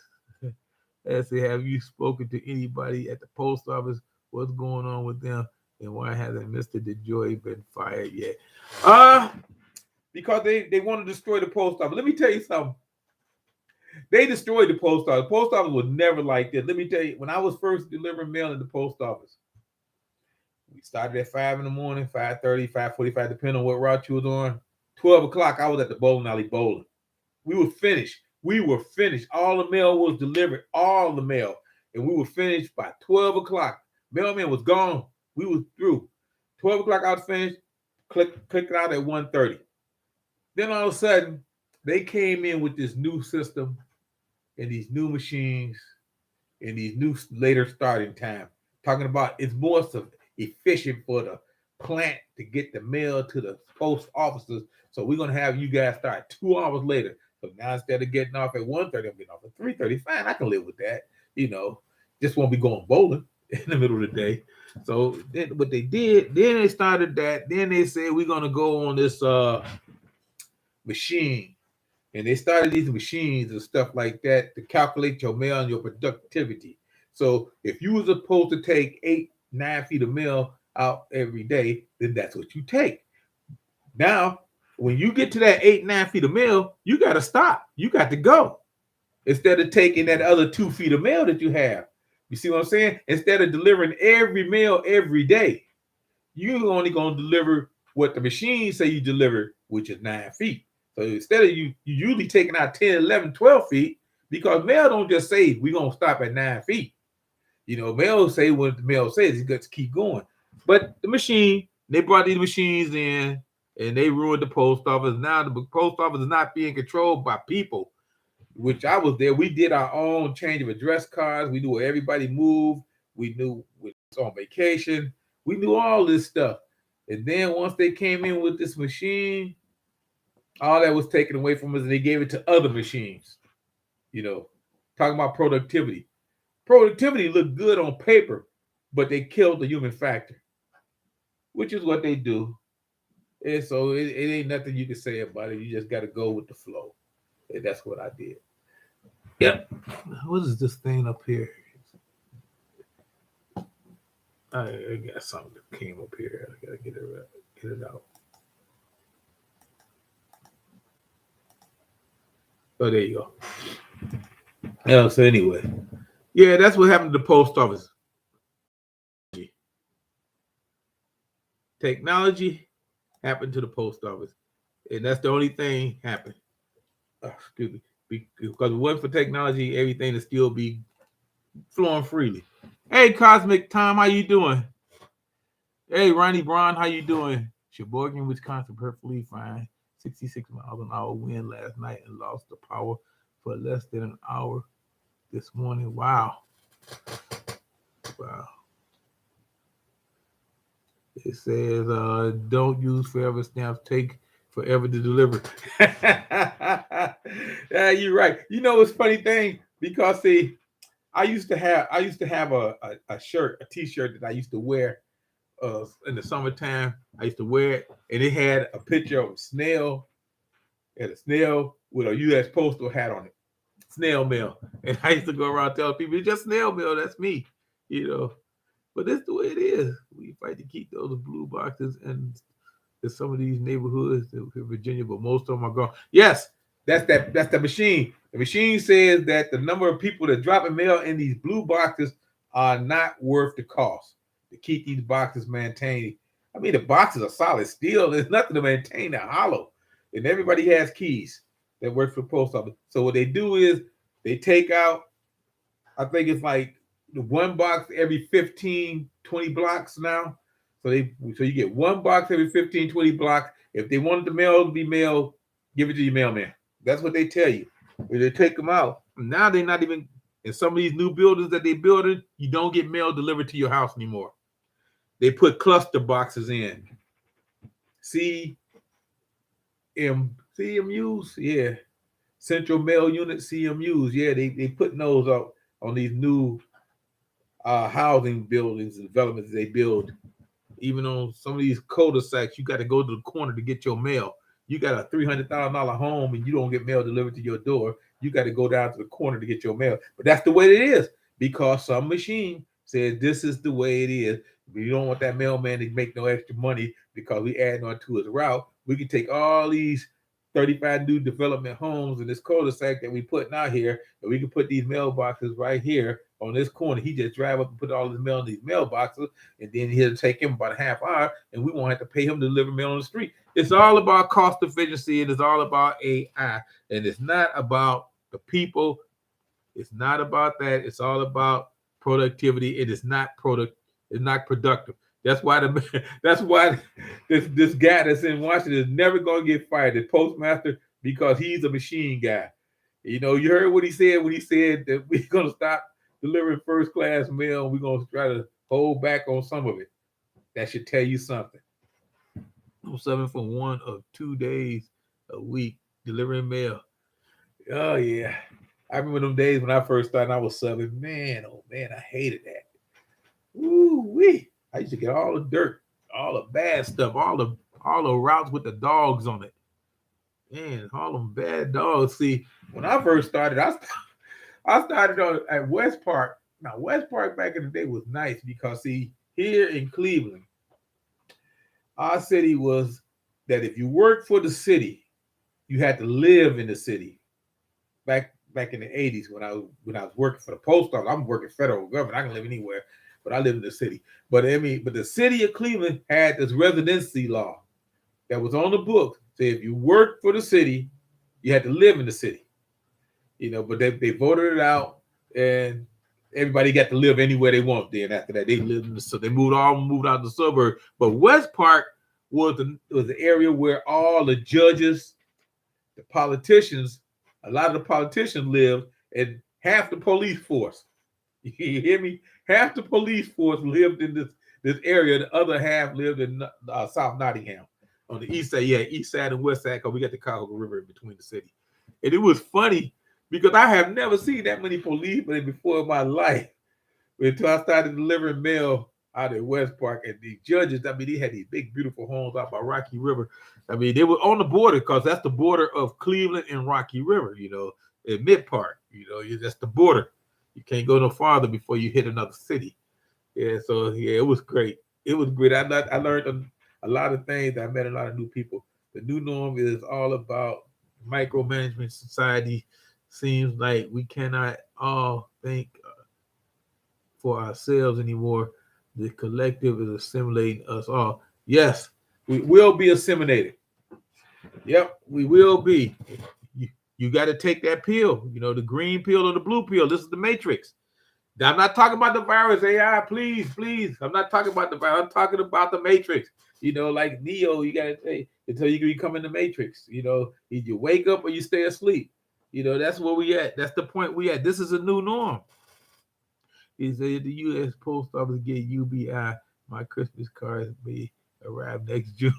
I say, have you spoken to anybody at the post office? What's going on with them? And why hasn't Mr. DeJoy been fired yet? Because they want to destroy the post office. Let me tell you something. They destroyed the post office. The post office was never like this. Let me tell you, when I was first delivering mail in the post office, we started at 5 in the morning, 5:30, 5:45, depending on what route you was on. 12 o'clock, I was at the bowling alley bowling. We were finished. All the mail was delivered, all the mail. And we were finished by 12 o'clock. Mailman was gone. We were through. 12 o'clock, I was finished. Clicking out at 1:30. Then all of a sudden, they came in with this new system and these new machines and these new later starting time. Talking about it's more efficient for the plant to get the mail to the post offices. So we're going to have you guys start 2 hours later. So now instead of getting off at 1:30, I'm getting off at 3:30. Fine, I can live with that. Just won't be going bowling in the middle of the day. So then what they did, then they started that. Then they said we're going to go on this machine. And they started these machines and stuff like that to calculate your mail and your productivity. So if you were supposed to take 8-9 feet of mail out every day, then that's what you take. Now, when you get to that 8-9 feet of mail, you got to stop. You got to go. Instead of taking that other 2 feet of mail that you have. You see what I'm saying? Instead of delivering every mail every day, you're only going to deliver what the machine say you deliver, which is 9 feet. So instead of you usually taking out 10, 11, 12 feet, because mail don't just say we're gonna stop at 9 feet. Mail say what the mail says. You got to keep going. But the machine, they brought these machines in, and they ruined the post office. Now the post office is not being controlled by people, which I was there. We did our own change of address cards. We knew where everybody moved. We knew we was on vacation. We knew all this stuff. And then once they came in with this machine, all that was taken away from us, and they gave it to other machines. Talking about productivity. Productivity looked good on paper, but they killed the human factor, which is what they do. And so it ain't nothing you can say about it. You just got to go with the flow. And that's what I did. Yep. What is this thing up here? I got something that came up here. I got to get it out. Oh, there you go. So anyway, yeah, that's what happened to the post office. Technology happened to the post office, and that's the only thing happened. Excuse me, because if it wasn't for technology, everything would still be flowing freely. Hey, Cosmic Tom, how you doing? Hey, Ronnie Braun, how you doing? Sheboygan, Wisconsin, perfectly fine. 66 miles an hour wind last night and lost the power for less than an hour this morning. Wow. It says, don't use forever stamps, take forever to deliver. Yeah, you're right. It's funny thing, because see, I used to have a shirt, a t-shirt that I used to wear in the summertime. I used to wear it, and it had a picture of a snail, and a snail with a U.S. postal hat on it. Snail mail. And I used to go around telling people, it's just snail mail, that's me. But that's the way it is. We fight to keep those blue boxes in some of these neighborhoods in Virginia, but most of them are gone. Yes, that's the machine. The machine says that the number of people that drop a mail in these blue boxes are not worth the cost to keep these boxes maintained. I mean, the boxes are solid steel. There's nothing to maintain. They're hollow. And everybody has keys that work for the post office. So what they do is they take out, I think it's like the one box every 15, 20 blocks now. So you get one box every 15, 20 blocks. If they wanted the mail to be mailed, give it to your mailman. That's what they tell you. When they take them out, now they're not even in some of these new buildings that they're building, you don't get mail delivered to your house anymore. They put cluster boxes in. CMUs, yeah. Central Mail Unit, CMUs, yeah. They put those up on these new housing buildings and developments they build. Even on some of these cul-de-sacs, you got to go to the corner to get your mail. You got a $300,000 home and you don't get mail delivered to your door. You got to go down to the corner to get your mail. But that's the way it is, because some machine says this is the way it is. We don't want that mailman to make no extra money because we add on to his route. We can take all these 35 new development homes in this cul-de-sac that we putting out here, and we can put these mailboxes right here on this corner. He just drive up and put all his mail in these mailboxes, and then he'll take him about a half hour, and we won't have to pay him to deliver mail on the street. It's all about cost efficiency, and it's all about AI, and it's not about the people. It's not about that. It's all about productivity. It is not It's not productive. That's why this guy that's in Washington is never going to get fired, the postmaster, because he's a machine guy. You heard what he said when he said that we're going to stop delivering first class mail, and we're going to try to hold back on some of it. That should tell you something. I'm subbing for 1 or 2 days a week delivering mail. Oh yeah, I remember them days when I first started. I was subbing. Man, oh man, I hated that. Ooh wee! I used to get all the dirt, all the bad stuff, all the routes with the dogs on it. Man, all them bad dogs. See, when I first started, I started at West Park. Now, West Park back in the day was nice because, see, here in Cleveland, our city was that if you worked for the city, you had to live in the city. Back in the 80s when I was working for the post office, I'm working federal government. I can live anywhere, but I live in the city. But the city of Cleveland had this residency law that was on the books. Say if you worked for the city, you had to live in the city. But they voted it out, and everybody got to live anywhere they want. Then after that, they lived so they moved out of the suburb. But West Park was the area where all the judges, the politicians, a lot of the politicians lived, and half the police force. You hear me? Half the police force lived in this area. The other half lived in South Nottingham on the east side. Yeah, east side and west side, because we got the Cuyahoga River in between the city. And it was funny because I have never seen that many policemen before in my life until I started delivering mail out at West Park. And the judges, I mean, they had these big, beautiful homes out by Rocky River. I mean, they were on the border because that's the border of Cleveland and Rocky River, in Mid Park. That's the border. You can't go no farther before you hit another city. Yeah, so yeah, it was great. It was great. I learned a lot of things. I met a lot of new people. The new norm is all about micromanagement society. Seems like we cannot all think for ourselves anymore. The collective is assimilating us all. Yes, we will be assimilated. Yep, we will be. You got to take that pill, the green pill or the blue pill. This is the matrix. I'm not talking about the virus, AI, please, please. I'm not talking about the virus. I'm talking about the matrix. Like Neo, you got to say until you become in the matrix. You wake up or you stay asleep. That's where we at. That's the point we at. This is a new norm. He said the U.S. Post Office get UBI. My Christmas cards may arrive next June.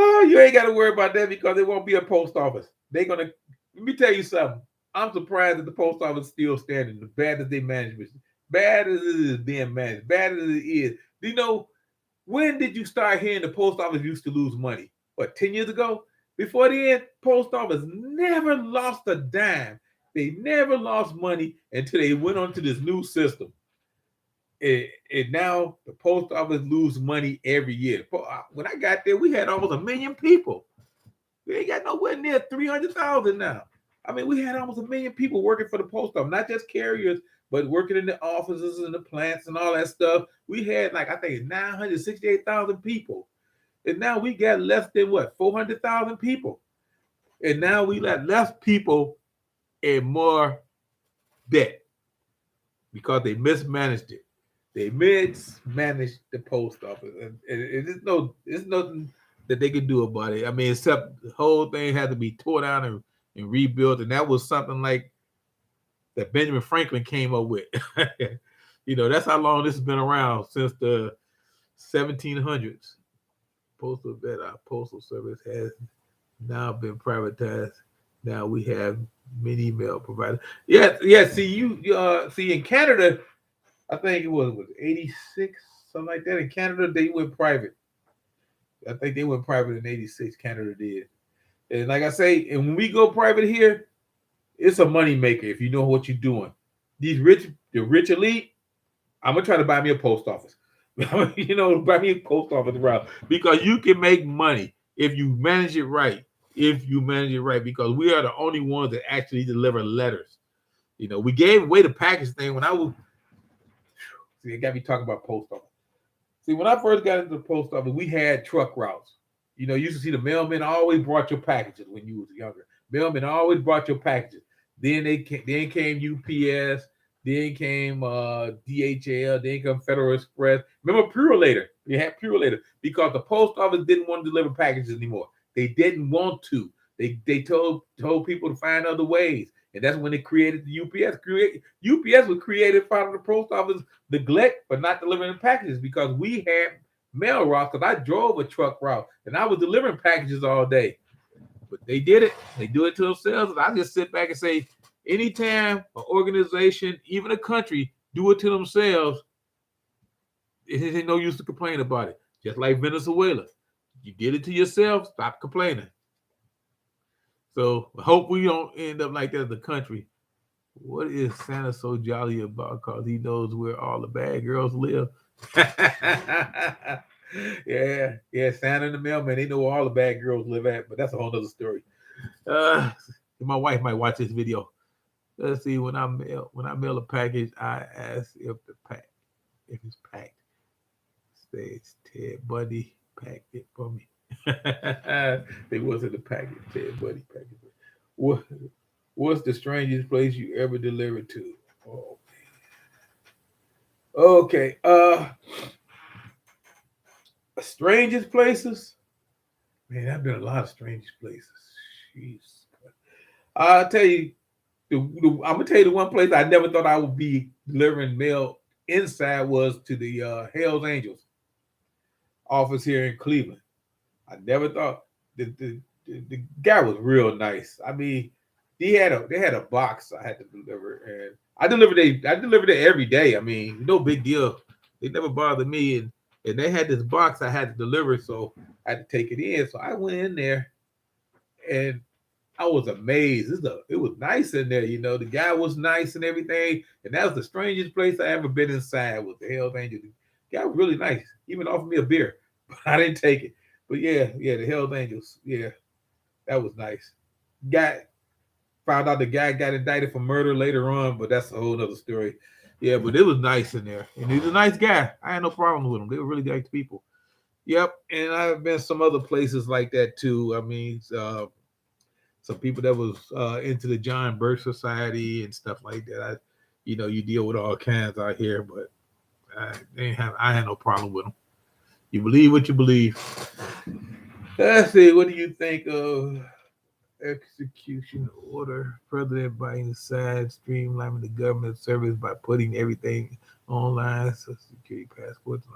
Oh, you ain't got to worry about that because it won't be a post office. They're going to, let me tell you something. I'm surprised that the post office is still standing, as bad as they manage it. Bad as it is being managed, bad as it is. When did you start hearing the post office used to lose money? What, 10 years ago? Before then, post office never lost a dime. They never lost money until they went on to this new system. And now the post office lose money every year. When I got there, we had almost 1 million people. We ain't got nowhere near 300,000 now. I mean, we had almost 1 million people working for the post office, not just carriers, but working in the offices and the plants and all that stuff. We had I think 968,000 people. And now we got less than 400,000 people. And now we got less people and more debt because they mismanaged it. They mismanaged the post office. And there's nothing that they could do about it. I mean, except the whole thing had to be torn down and rebuilt. And that was something like that Benjamin Franklin came up with. That's how long this has been around, since the 1700s. Our postal service has now been privatized. Now we have many mail providers. Yeah. See in Canada, I think it was 86, something like that. In Canada, they went private. I think they went private in 86. Canada did. And like I say, and when we go private here, it's a money maker if you know what you're doing. The rich elite, I'm gonna try to buy me a post office. Buy me a post office route, because you can make money if you manage it right. Because we are the only ones that actually deliver letters. We gave away the package thing when I was. See, it got me talking about post office. See, when I first got into the post office, we had truck routes. You used to see the mailman always brought your packages when you was younger. Mailman always brought your packages. Then came UPS. Then came DHL. Then came Federal Express. Remember Purolator? We had Purolator because the post office didn't want to deliver packages anymore. They didn't want to. They told people to find other ways. And that's when they created the UPS. UPS was created part of the post office neglect for not delivering packages, because we had mail routes, because I drove a truck route and I was delivering packages all day. But they did it. They do it to themselves. And I just sit back and say, anytime an organization, even a country, do it to themselves, it ain't no use to complain about it. Just like Venezuela. You did it to yourself, stop complaining. So I hope we don't end up like that as a country. What is Santa so jolly about? Because he knows where all the bad girls live. Yeah, Santa and the mailman, they know where all the bad girls live at, but that's a whole other story. My wife might watch this video. Let's see, when I mail a package, I ask if it's packed. Says Ted Bundy packed it for me. They wasn't the package, Ted Buddy package. What what's the strangest place you ever delivered to? Oh, okay. Strangest places? Man, I've been a lot of strangest places. Jeez. I'll tell you I'm gonna tell you the one place I never thought I would be delivering mail inside was to the Hell's Angels office here in Cleveland. I never thought the guy was real nice. I mean, they had a box I had to deliver, and I delivered it every day. I mean, no big deal. They never bothered me, and they had this box I had to deliver, so I had to take it in. So I went in there, and I was amazed. It was nice in there, you know. The guy was nice and everything, and that was the strangest place I ever been inside. Was the Hell's Angels. The guy was really nice. Even offered me a beer, but I didn't take it. But yeah, the Hell's Angels. Yeah, that was nice. Guy found out the guy got indicted for murder later on, but that's a whole other story. Yeah, but it was nice in there, and he's a nice guy. I had no problem with him. They were really nice people. Yep, and I've been some other places like that too. I mean, some people that was into the John Birch Society and stuff like that. You deal with all kinds out here, but I had no problem with them. You believe what you believe. Let's see. What do you think of execution order? President Biden side streamlining the government service by putting everything online, Social security passports.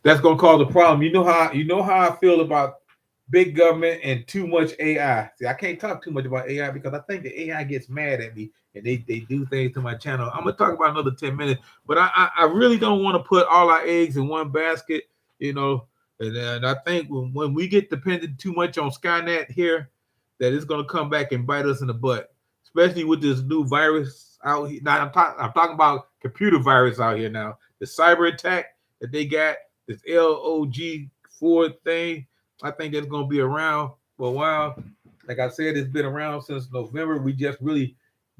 That's gonna cause a problem. You know how I feel about big government and too much AI. See, I can't talk too much about AI because I think the AI gets mad at me and they do things to my channel. I'm gonna talk about another 10 minutes, but I really don't want to put all our eggs in one basket, you know. And I think when we get dependent too much on Skynet here, that it's gonna come back and bite us in the butt, especially with this new virus out here. Now I'm talking about computer virus out here now. The cyber attack that they got, this LOG4 thing. I think that's going to be around for a while. Like I said, it's been around since November. We just really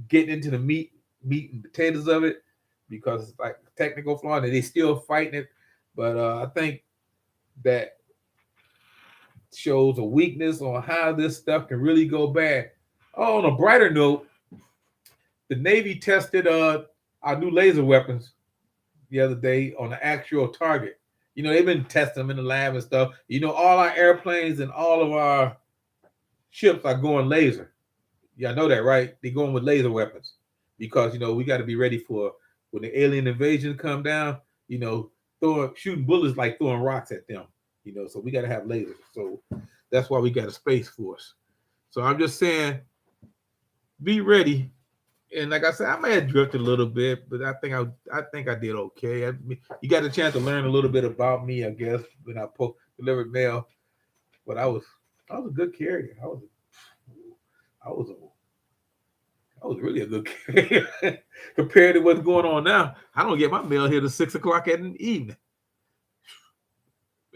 getting into the meat and potatoes of it because it's like technical flaw and they still fighting it. But I think that shows a weakness on how this stuff can really go bad. Oh, on a brighter note, the Navy tested our new laser weapons the other day on an actual target. They've been testing them in the lab and stuff. All our airplanes and all of our ships are going laser. Y'all know that, right? They're going with laser weapons because we got to be ready for when the alien invasion come down. Throwing shooting bullets like throwing rocks at them. So we got to have lasers. So that's why we got a space force. So I'm just saying, be ready. And like I said, I may have drifted a little bit, but I think I did okay. You got a chance to learn a little bit about me, I guess, when I delivered mail. But I was a good carrier. I was really a good carrier compared to what's going on now. I don't get my mail here to 6 o'clock in the evening.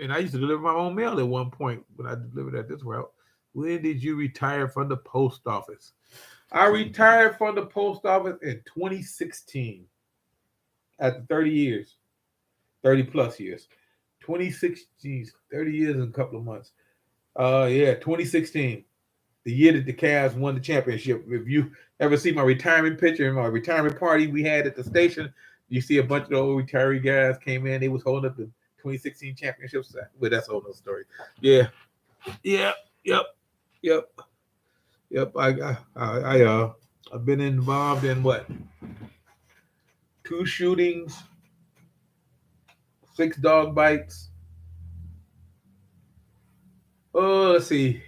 And I used to deliver my own mail at one point when I delivered at this route. When did you retire from the post office? I retired from the post office in 2016 after 30 years, 30 plus years. 2016, 30 years and a couple of months. 2016, the year that the Cavs won the championship. If you ever see my retirement picture and my retirement party we had at the station, you see a bunch of the old retiree guys came in. They was holding up the 2016 championship. Well, that's a whole other story. Yeah, yeah, yep, yep. Yep, I've been involved in what? 2 shootings, 6 dog bites. Oh, let's see,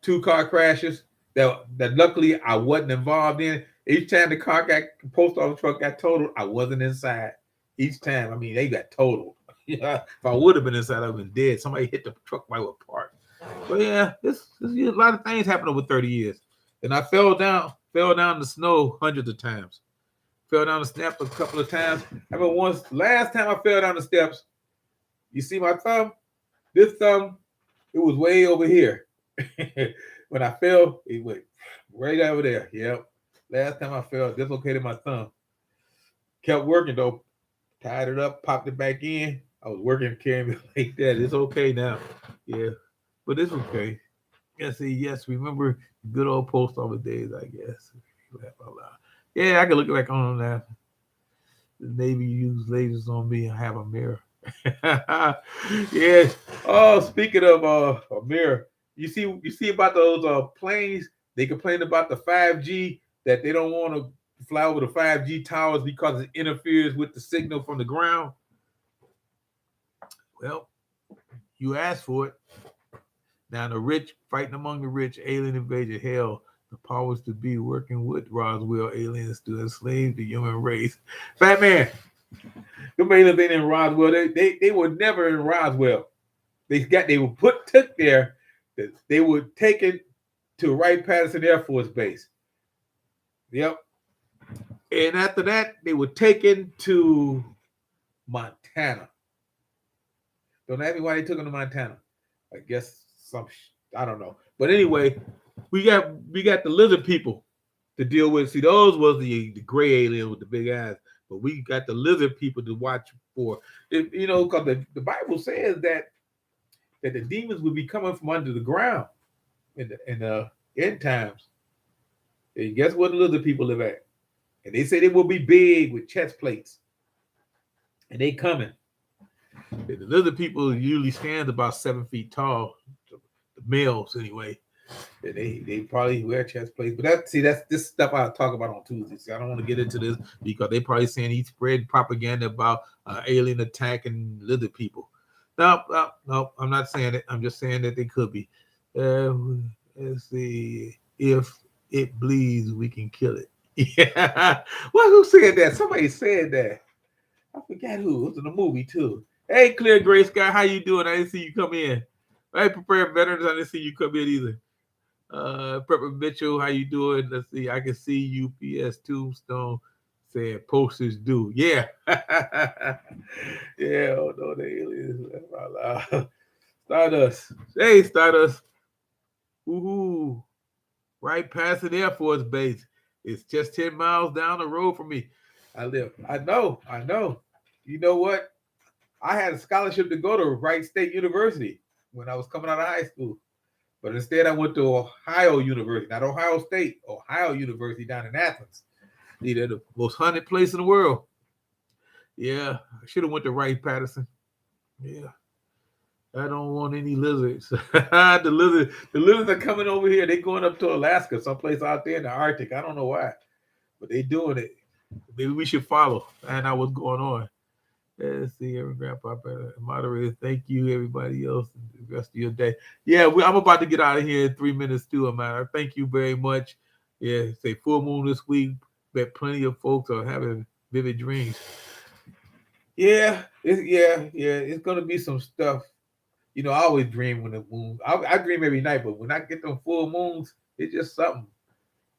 2 car crashes that luckily I wasn't involved in. Each time post office truck got totaled, I wasn't inside. Each time, I mean, they got totaled. Yeah, if I would have been inside, I'd have been dead. Somebody hit the truck right apart. But yeah, this a lot of things happened over 30 years. And I fell down the snow hundreds of times. Fell down the steps a couple of times. I remember last time I fell down the steps, you see my thumb? This thumb, it was way over here. When I fell, it went right over there. Yep. Last time I fell, dislocated my thumb. Kept working though. Tied it up, popped it back in. I was working carrying like that. It's okay now. Yeah, but it's okay. Yeah, see, yes, remember good old post office days, I guess. Laugh out loud. Yeah, I can look back on that. The Navy used lasers on me. I have a mirror. Yeah. Oh, speaking of a mirror, you see about those planes? They complain about the 5G that they don't want to fly over the 5G towers because it interferes with the signal from the ground. Well, you asked for it. Now the rich fighting among the rich, alien invasion, hell, the powers to be working with Roswell aliens to enslave the human race. Fat man, the aliens ain't in Roswell. They were never in Roswell. They were took there. They were taken to Wright Patterson Air Force Base. Yep. And after that, they were taken to Montana. Don't ask me why they took them to Montana. I guess I don't know. But anyway, we got the lizard people to deal with. See, those was the gray alien with the big eyes, but we got the lizard people to watch for. Because the Bible says that the demons would be coming from under the ground in the end times. And guess where the lizard people live at? And they say they will be big with chest plates, and they coming. And the lizard people usually stand about 7 feet tall, the males anyway. They probably wear chest plates, but that's this stuff I talk about on Tuesdays. I don't want to get into this because they probably saying he spread propaganda about alien attacking lizard people. No, I'm not saying it. I'm just saying that they could be. Uh, let's see. If it bleeds, we can kill it. Yeah. Well, who said that? Somebody said that. I forgot who. It was in the movie too. Hey, Clear Gray Sky, how you doing? I didn't see you come in. Hey, Prepared Veterans, I didn't see you come in either. Pepper Mitchell, how you doing? Let's see. I can see UPS Tombstone saying posters due. Yeah. Yeah, oh no, the aliens. Stardust. Hey, Stardust. Woohoo. Right past the Air Force Base. It's just 10 miles down the road from me. I live. I know. You know what? I had a scholarship to go to Wright State University when I was coming out of high school. But instead, I went to Ohio University, not Ohio State, Ohio University down in Athens. They're the most haunted place in the world. Yeah, I should have went to Wright Patterson. Yeah, I don't want any lizards. The lizards are coming over here. They're going up to Alaska, someplace out there in the Arctic. I don't know why, but they're doing it. Maybe we should follow, find out what's going on. Let's see, every grandpa, moderator. Thank you, everybody else. The rest of your day. Yeah, I'm about to get out of here in 3 minutes too, Amanda. Thank you very much. Yeah, say full moon this week. Bet plenty of folks are having vivid dreams. Yeah, it's gonna be some stuff. I always dream when the moon. I dream every night, but when I get them full moons, it's just something.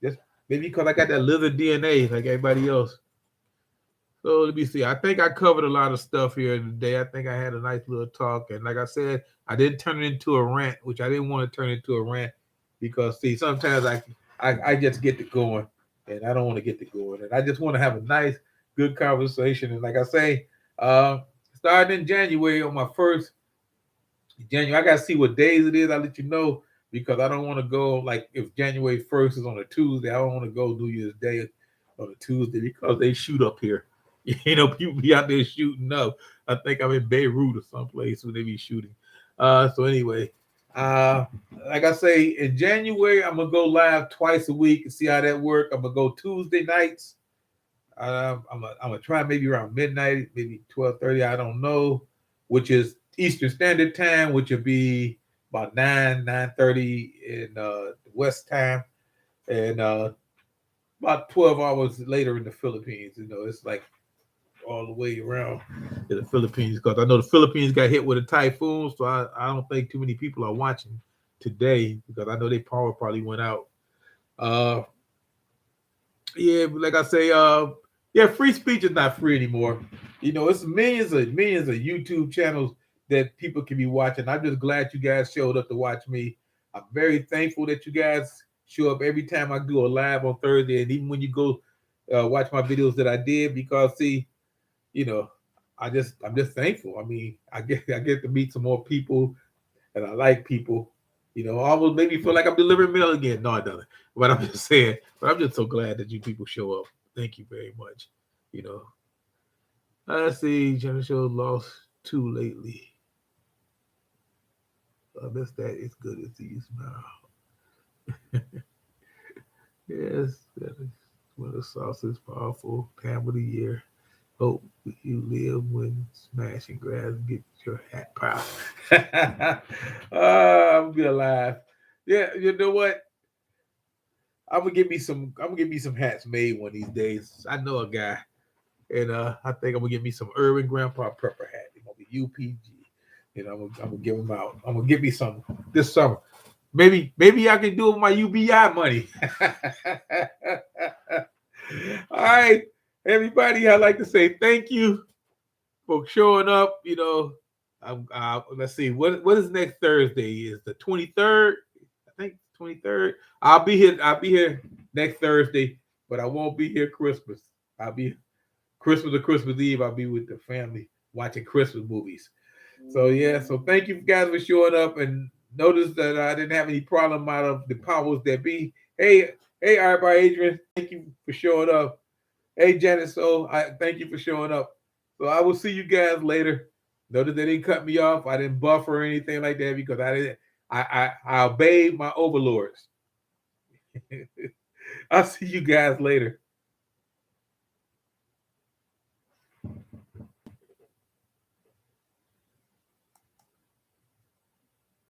Just maybe because I got that lizard DNA like everybody else. So let me see. I think I covered a lot of stuff here today. I think I had a nice little talk, and like I said, I didn't turn it into a rant, which I didn't want to turn into a rant because see, sometimes I just get to going, and I don't want to get to going, and I just want to have a nice, good conversation. And like I say, uh, starting in January on my first January, I gotta see what days it is. I'll let you know because I don't want to go like if January 1st is on a Tuesday. I don't want to go New Year's Day on a Tuesday because they shoot up here. People be out there shooting up. I think I'm in Beirut or someplace where they be shooting. So anyway, uh, like I say, in January I'm gonna go live twice a week and see how that work. I'm gonna go Tuesday nights. I'm gonna try maybe around midnight, maybe 12:30. I don't know, which is Eastern Standard Time, which would be about 9:30 in West Time, and about 12 hours later in the Philippines. It's like all the way around to the Philippines because I know the Philippines got hit with a typhoon, so I don't think too many people are watching today because I know their power probably went out. Uh, yeah, but like I say, yeah, free speech is not free anymore. It's millions of YouTube channels that people can be watching. I'm just glad you guys showed up to watch me. I'm very thankful that you guys show up every time I do a live on Thursday, and even when you go watch my videos that I did, because see, you know, I'm just thankful. I mean, I get to meet some more people, and I like people. You know, almost make me feel like I'm delivering mail again. No, I don't. But I'm just saying. But I'm just so glad that you people show up. Thank you very much. You know, let's see. Jenna Show lost two lately. I miss that. It's good to see you smile. Yes, that is one of the sauces powerful time of the year. Hope you live when smashing grass get your hat power. I'm gonna laugh. Yeah, you know what? I'm gonna get me some hats made one of these days. I know a guy, and I think I'm gonna get me some Urban Grandpa Prepper hat. It's gonna be UPG. You know, I'm gonna give them out. I'm gonna get me some this summer. Maybe I can do it with my UBI money. All right, everybody. I'd like to say thank you for showing up. You know, let's see what is next Thursday is the 23rd. I think 23rd. I'll be here next Thursday, but I won't be here Christmas. I'll be Christmas to Christmas Eve. I'll be with the family watching Christmas movies. So yeah, so thank you guys for showing up, and notice that I didn't have any problem out of the powers that be. Hey, everybody, Adrian, thank you for showing up. Hey, Janet, so I thank you for showing up. So I will see you guys later. Notice they didn't cut me off. I didn't buffer or anything like that because I didn't. I obeyed my overlords. I'll see you guys later.